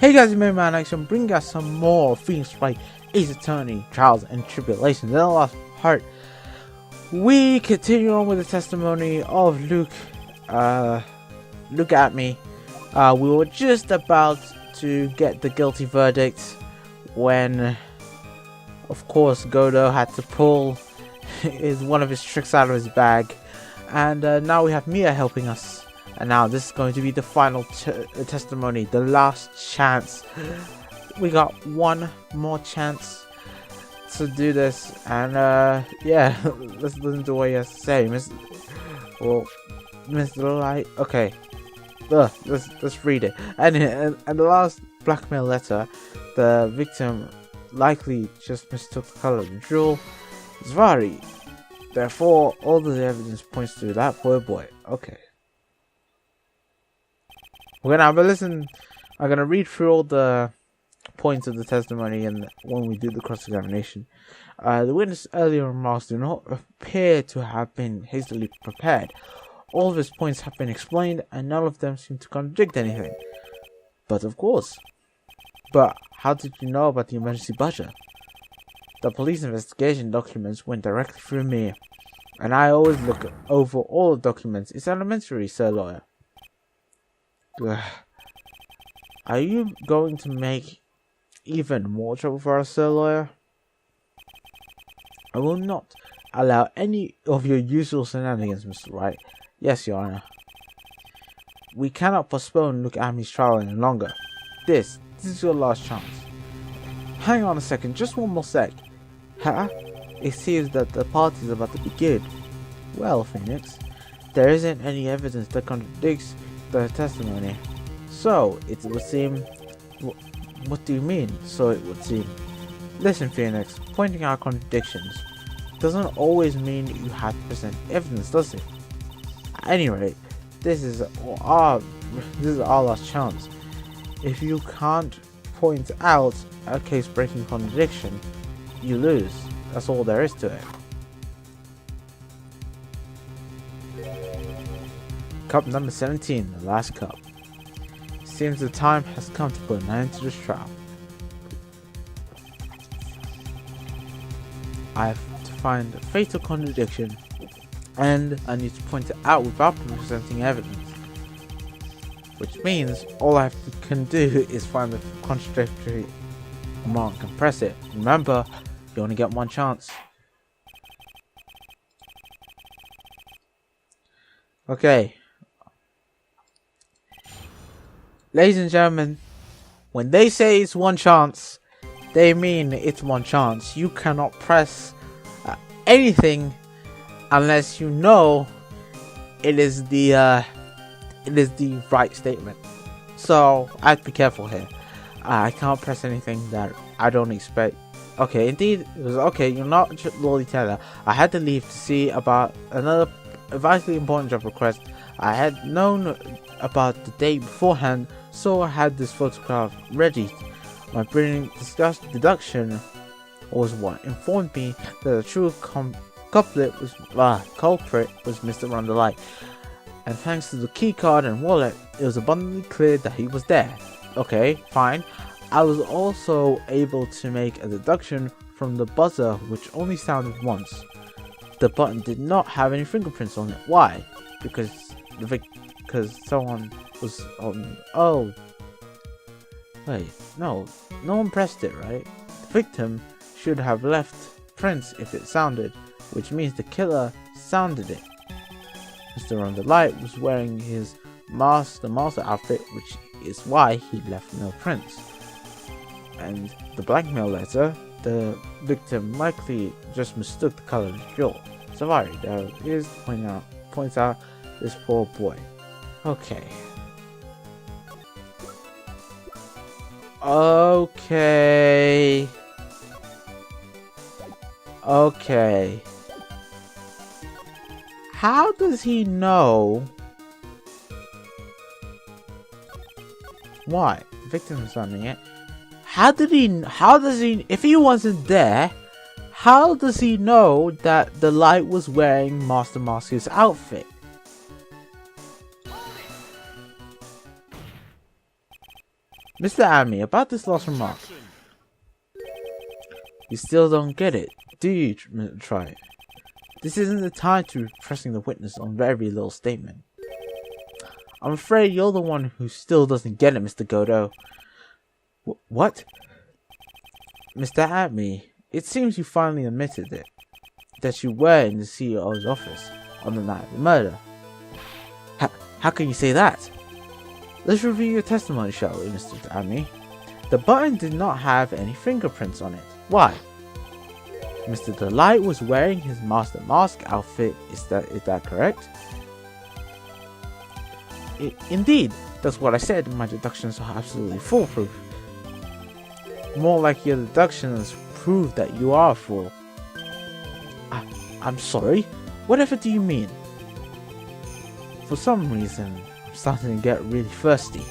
Hey guys, it's me, man, Action, bring us some more things like Ace Attorney, Trials and Tribulations. In the last part, we continue on with the testimony of Luke. Look at me. We were just about to get the guilty verdict when, of course, Godo had to pull one of his tricks out of his bag, and now we have Mia helping us. And now this is going to be the final testimony, the last chance. We got one more chance to do this, and yeah, let's listen to what he has to say, Mr. Light. Okay, let's read it. And the last blackmail letter, the victim likely just mistook the color of the jewel. Zvari. Therefore, all the evidence points to that poor boy. Okay. We're gonna have a listen. I'm gonna read through all the points of the testimony, and when we do the cross-examination, the witness' earlier remarks do not appear to have been hastily prepared. All of his points have been explained, and none of them seem to contradict anything. But of course. But how did you know about the emergency buzzer? The police investigation documents went directly through me, and I always look over all the documents. It's elementary, sir lawyer. Are you going to make even more trouble for us, sir lawyer? I will not allow any of your usual shenanigans, Mr. Wright. Yes, Your Honor. We cannot postpone Luke Amy's trial any longer. This is your last chance. Hang on a second, just one more sec. Huh? It seems that the party is about to begin. Well, Phoenix, there isn't any evidence that contradicts the testimony. So, it would seem... What do you mean, so it would seem? Listen, Phoenix, pointing out contradictions doesn't always mean you have to present evidence, does it? At any rate, this is our last chance. If you can't point out a case-breaking contradiction, you lose. That's all there is to it. Cup number 17, the last cup. Seems the time has come to put an end to this trial. I have to find a fatal contradiction, and I need to point it out without presenting evidence. Which means all I can do is find the contradictory mark and press it. Remember, you only get one chance. Okay. Ladies and gentlemen, when they say it's one chance, they mean it's one chance. You cannot press anything unless you know it is the right statement. So I have to be careful here. I can't press anything that I don't expect. Okay, indeed, it was okay. You're not Lolly Taylor. I had to leave to see about another vitally important job request. I had known about the day beforehand, so I had this photograph ready. My brilliant deduction was what informed me that the true culprit was Mr. Rondelite. And thanks to the keycard and wallet, it was abundantly clear that he was there. Okay, fine. I was also able to make a deduction from the buzzer, which only sounded once. The button did not have any fingerprints on it. Why? Because someone was on. Oh, wait, no one pressed it, right? The victim should have left prints if it sounded, which means the killer sounded it. Mr. Underlight was wearing his the master outfit, which is why he left no prints. And the blackmail letter, the victim likely just mistook the color of the jewel. Sorry, there is points out this poor boy. Okay. Okay. How does he know? Why? The victim is running it. How does he, if he wasn't there, how does he know that the light was wearing Master Masker's outfit? Mr. Amy, about this last remark. You still don't get it, do you, Try? This isn't the time to be pressing the witness on very little statement. I'm afraid you're the one who still doesn't get it, Mr. Godo. What? Mr. Amy, it seems you finally admitted it. That you were in the CEO's office on the night of the murder. How can you say that? Let's review your testimony, shall we, Mr. Amy? The button did not have any fingerprints on it. Why? Mr. Delight was wearing his Master Mask outfit, is that correct? Indeed, that's what I said. My deductions are absolutely foolproof. More like your deductions prove that you are a fool. I'm sorry? Whatever do you mean? For some reason, I'm starting to get really thirsty.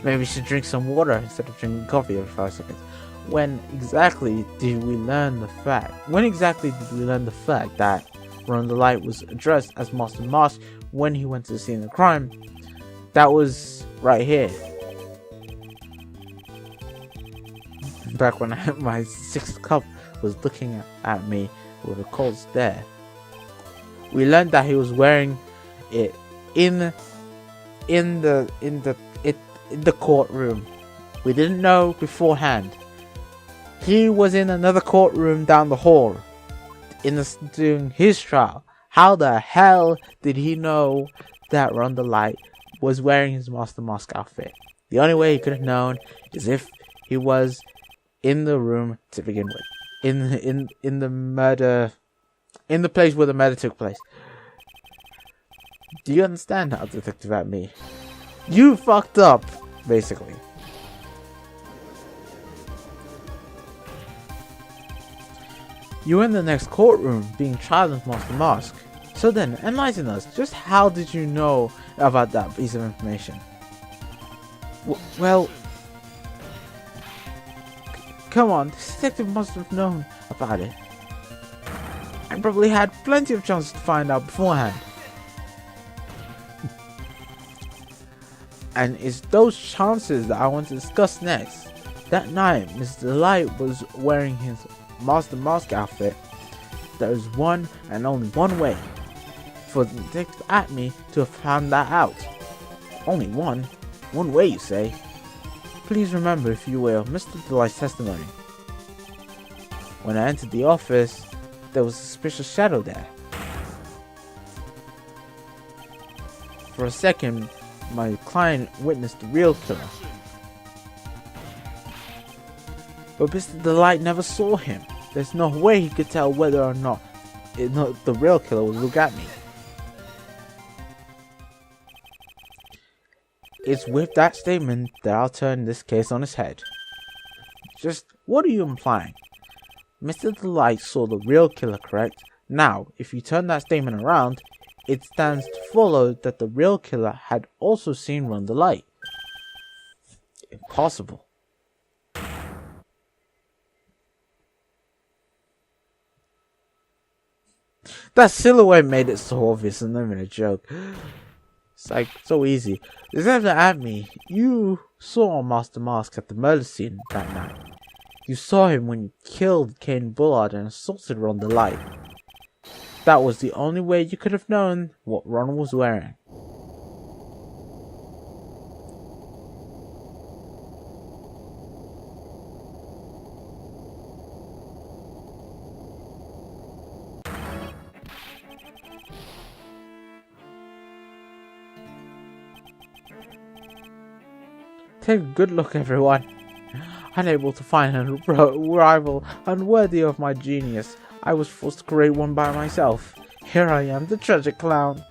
Maybe we should drink some water instead of drinking coffee every 5 seconds. When exactly did we learn the fact that Ron the Light was addressed as Master Mask when he went to the scene of the crime? That was right here. Back when my 6th cup was looking at me with a cold stare. We learned that he was wearing it in the courtroom. We didn't know beforehand. He was in another courtroom down the hall doing his trial. How the hell did he know that Ron the Light was wearing his Master Mask outfit? The only way he could have known is if he was in the room to begin with. In the place where the murder took place. Do you understand now, Detective Amy? You fucked up, basically. You were in the next courtroom being tried as Master Mask. So then, enlighten us. Just how did you know about that piece of information? Well, come on, this detective must have known about it. I probably had plenty of chances to find out beforehand. And it's those chances that I want to discuss next. That night, Mr. Light was wearing his Master Mask outfit. There is one and only one way for the detective at me to have found that out. Only one? One way, you say? Please remember, if you will, Mr. Delight's testimony. When I entered the office, there was a suspicious shadow there. For a second, my client witnessed the real killer. But Mr. Delight never saw him. There's no way he could tell whether or not the real killer would look at me. It's with that statement that I'll turn this case on its head. Just what are you implying? Mr. Delight saw the real killer, correct? Now, if you turn that statement around, it stands to follow that the real killer had also seen Ron the Light. Impossible. That silhouette made it so obvious, and not even a joke. It's like so easy. Detective at me, you saw Master Mask at the murder scene that night. You saw him when you killed Kane Bullard and assaulted Ron the Light. That was the only way you could have known what Ron was wearing. Take a good look, everyone. Unable to find a rival unworthy of my genius, I was forced to create one by myself. Here I am, the tragic clown.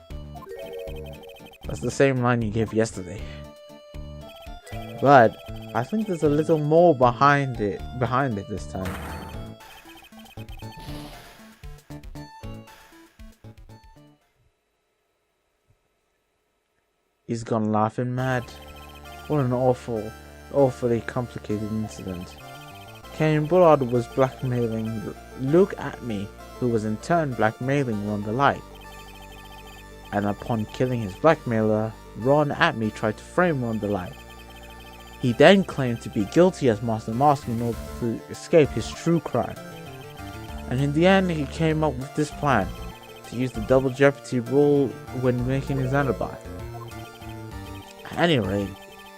That's the same line you gave yesterday. But I think there's a little more behind it this time. He's gone laughing mad. What an awfully complicated incident. Kane Bullard was blackmailing Luke at me, who was in turn blackmailing Ron the Light. And upon killing his blackmailer, Ron at me tried to frame Ron the Light. He then claimed to be guilty as Master Mask in order to escape his true crime. And in the end, he came up with this plan, to use the double jeopardy rule when making his alibi. At any rate,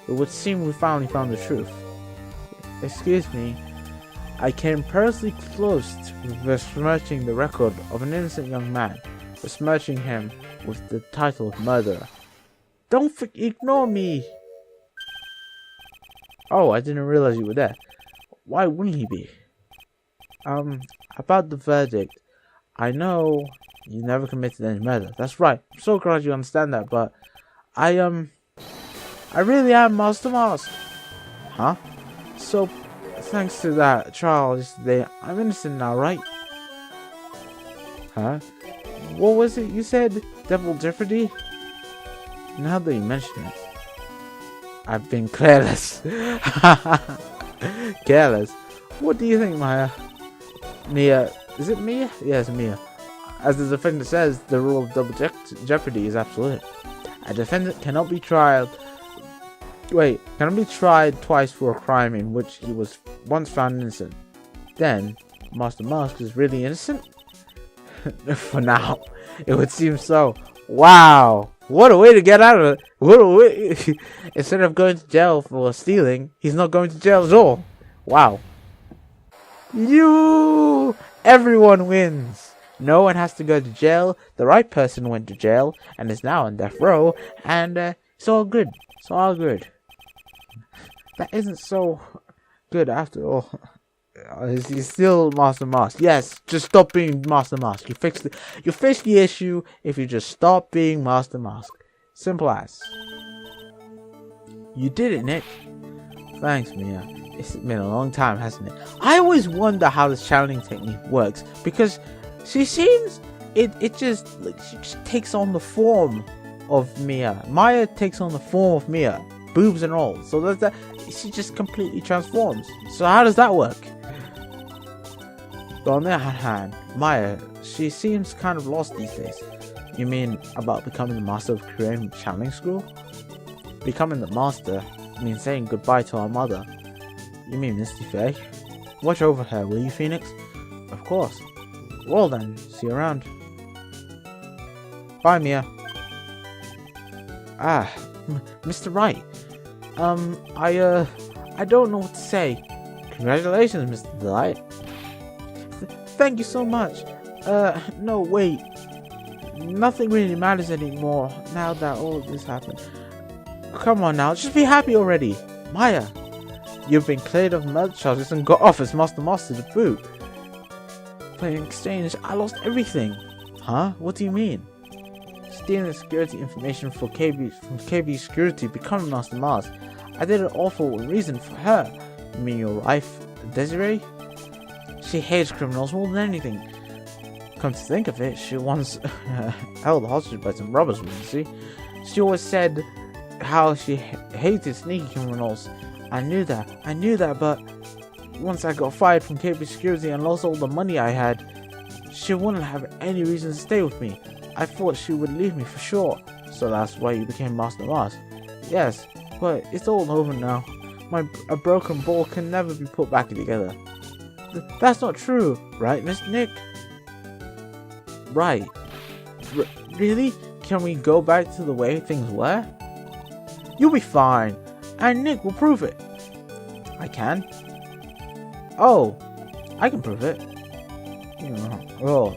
it would seem we finally found the truth. Excuse me, I came personally close to besmirching the record of an innocent young man, besmirching him with the title of murderer. Don't ignore me! Oh, I didn't realize you were there. Why wouldn't he be? About the verdict. I know you never committed any murder. That's right. I'm so glad you understand that, but I really am Master Mask. Huh? So, thanks to that trial yesterday, I'm innocent now, right? Huh? What was it you said? Double jeopardy? Now that you mention it, I've been careless. Careless? What do you think, Maya? Mia? Is it Mia? Yes, Mia. As the defendant says, the rule of double jeopardy is absolute. A defendant cannot be tried twice for a crime in which he was once found innocent. Then, Master Mask is really innocent? For now, it would seem so. Wow! What a way to get out of it! What a way! Instead of going to jail for stealing, he's not going to jail at all. Wow. Everyone wins! No one has to go to jail, the right person went to jail, and is now on death row, and it's all good. It's all good. That isn't so good after all. He's still Master Mask. Yes, just stop being Master Mask. You fix the issue if you just stop being Master Mask. Simple as. You did it, Nick. Thanks, Mia. It's been a long time, hasn't it? I always wonder how this channeling technique works, because she seems she just takes on the form of Mia. Maya takes on the form of Mia, boobs and all. So that she just completely transforms. So how does that work? But on the other hand, Maya, she seems kind of lost these days. You mean about becoming the master of Korean channeling school? Becoming the master means saying goodbye to our mother. You mean Misty Faye? Watch over her, will you, Phoenix? Of course. Well then, see you around. Bye, Mia. Ah, Mr. Wright. I don't know what to say. Congratulations, Mr. Delight. Thank you so much. No, wait. Nothing really matters anymore now that all of this happened. Come on now, just be happy already. Maya, you've been cleared of murder charges and got off as Master Master to boot. But in exchange, I lost everything. Huh? What do you mean? Stealing security information from KB Security, becoming Master Mask. I did it all for a reason for her. You mean your wife, Desiree? She hates criminals more than anything. Come to think of it, she once held hostage by some robbers, you see. She always said how she hated sneaky criminals. I knew that, but once I got fired from KB Security and lost all the money I had, she wouldn't have any reason to stay with me. I thought she would leave me for sure, so that's why you became Master Mask. Yes, but it's all over now. A broken ball can never be put back together. That's not true, right, Mr. Nick? Right. Really? Can we go back to the way things were? You'll be fine, and Nick will prove it. I can? Oh, I can prove it. Oh.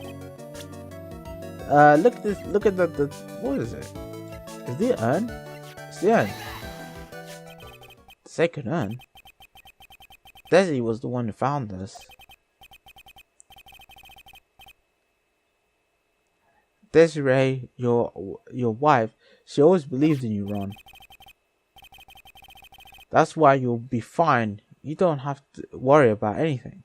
Look at this. Look at the what is it? Is the urn? It's the urn. The sacred urn. Desi was the one who found us. Desiree, your wife, she always believed in you, Ron. That's why you'll be fine. You don't have to worry about anything.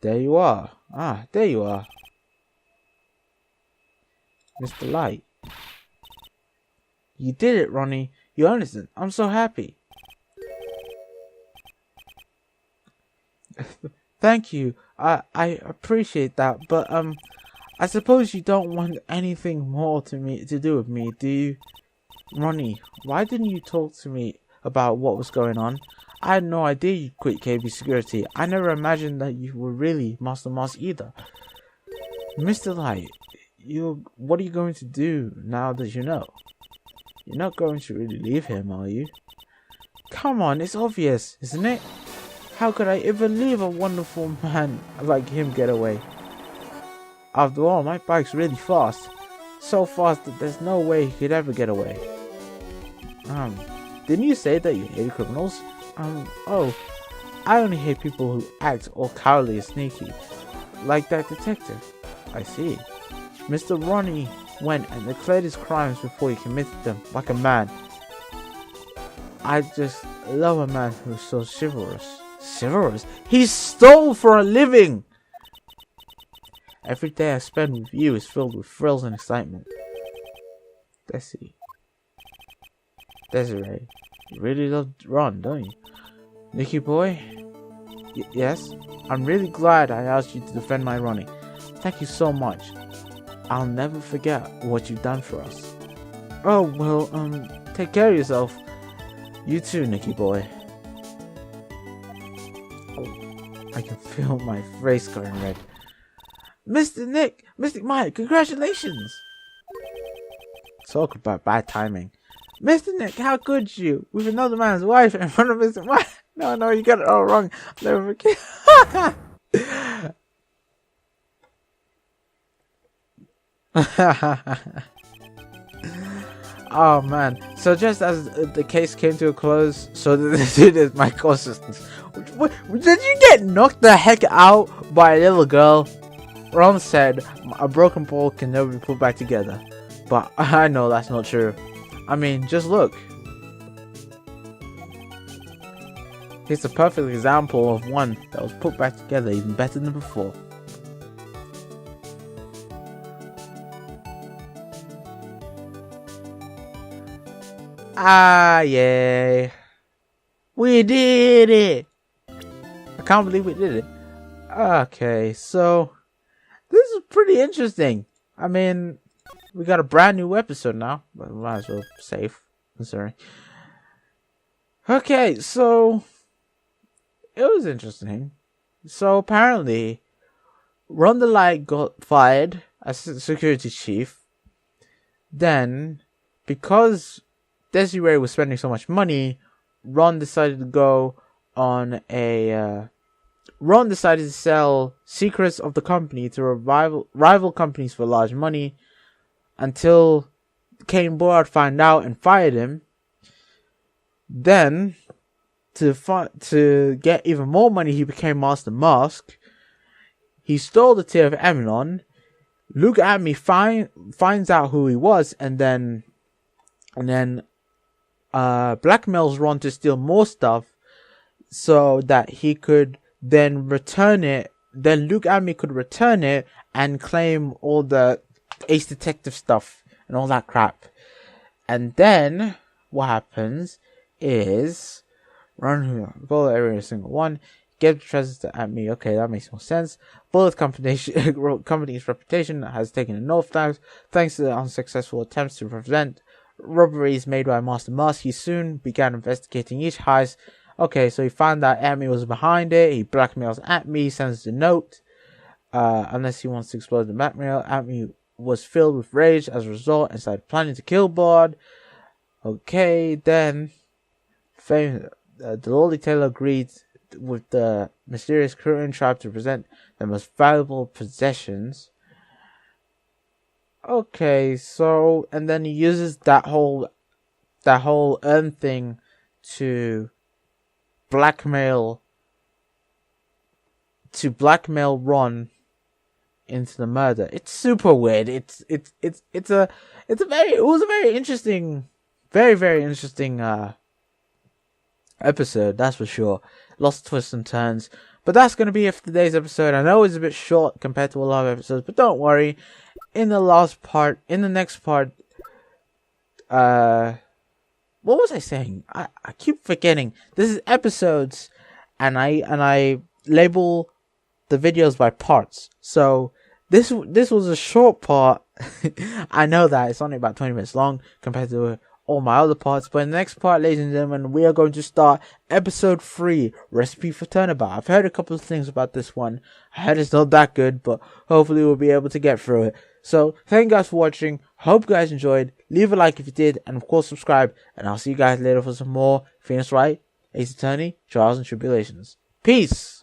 There you are. Ah, there you are. Mr. Light. You did it, Ronnie. You're innocent. I'm so happy. Thank you. I appreciate that, but I suppose you don't want anything more to do with me, do you? Ronnie, why didn't you talk to me about what was going on? I had no idea you'd quit KB security. I never imagined that you were really Master Moss either. Mr. Light, what are you going to do now that you know? You're not going to really leave him, are you? Come on, it's obvious, isn't it? How could I even leave a wonderful man like him get away? After all, my bike's really fast. So fast that there's no way he could ever get away. Didn't you say that you hate criminals? Oh, I only hate people who act all cowardly and sneaky. Like that detective. I see. Mr. Ronnie went and declared his crimes before he committed them, like a man. I just love a man who's so chivalrous. Chivalrous? He stole for a living! Every day I spend with you is filled with thrills and excitement. Desiree, you really love Ron, don't you? Nicky boy? Yes? I'm really glad I asked you to defend my Ronnie. Thank you so much. I'll never forget what you've done for us. Oh, well, take care of yourself. You too, Nicky boy. Oh, I can feel my face going red. Mr. Nick! Mr. Mike, congratulations! Talk about bad timing. Mr. Nick, how could you? With another man's wife in front of Mr. Mike? No, you got it all wrong. Never forget. Oh man. So just as the case came to a close, so the dude is my co-assistant. Did you get knocked the heck out by a little girl? Ron said a broken ball can never be put back together. But I know that's not true. I mean, just look. He's a perfect example of one that was put back together even better than before. Ah, yeah. We did it. I can't believe we did it. Okay, so this is pretty interesting. I mean, we got a brand new episode now, but we might as well save. I'm sorry. Okay, so it was interesting. So apparently, Ron the Light got fired as security chief. Then, because Desiree was spending so much money, Ron decided to sell secrets of the company to rival companies for large money, until Kane Board found out and fired him. Then, to get even more money, he became Master Mask. He stole the tear of Eminon. Luke Amy finds out who he was, and then blackmails Ron to steal more stuff, so that he could then return it. Then Luke Amy could return it and claim all the Ace Detective stuff and all that crap. And then what happens is Ron bullet every single one, give the treasures to Amy. Okay, that makes more sense. Bullet company's reputation has taken a nosedive thanks to the unsuccessful attempts to prevent robberies made by Master Mask. He soon began investigating each heist. Okay, so he found out Amy was behind it. He blackmails Amy, sends the note. Unless he wants to explode the blackmail. Amy was filled with rage as a result and started planning to kill Bard. Okay, then the Lolly Tailor agreed with the mysterious Korean tribe to present the most valuable possessions. Okay, so and then he uses that whole thing to blackmail Ron into the murder. It's super weird. It was a very interesting episode, that's for sure. Lots of twists and turns. But that's going to be it for today's episode. I know it's a bit short compared to a lot of episodes, but don't worry. In the next part, what was I saying? I keep forgetting. This is episodes, and I label the videos by parts. So this was a short part. I know that it's only about 20 minutes long compared to all my other parts. But in the next part, ladies and gentlemen, we are going to start episode 3, Recipe for Turnabout. I've heard a couple of things about this one. I heard it's not that good, but hopefully we'll be able to get through it. So thank you guys for watching. Hope you guys enjoyed. Leave a like if you did, and of course subscribe. And I'll see you guys later for some more Phoenix Wright, Ace Attorney, Trials and Tribulations. Peace!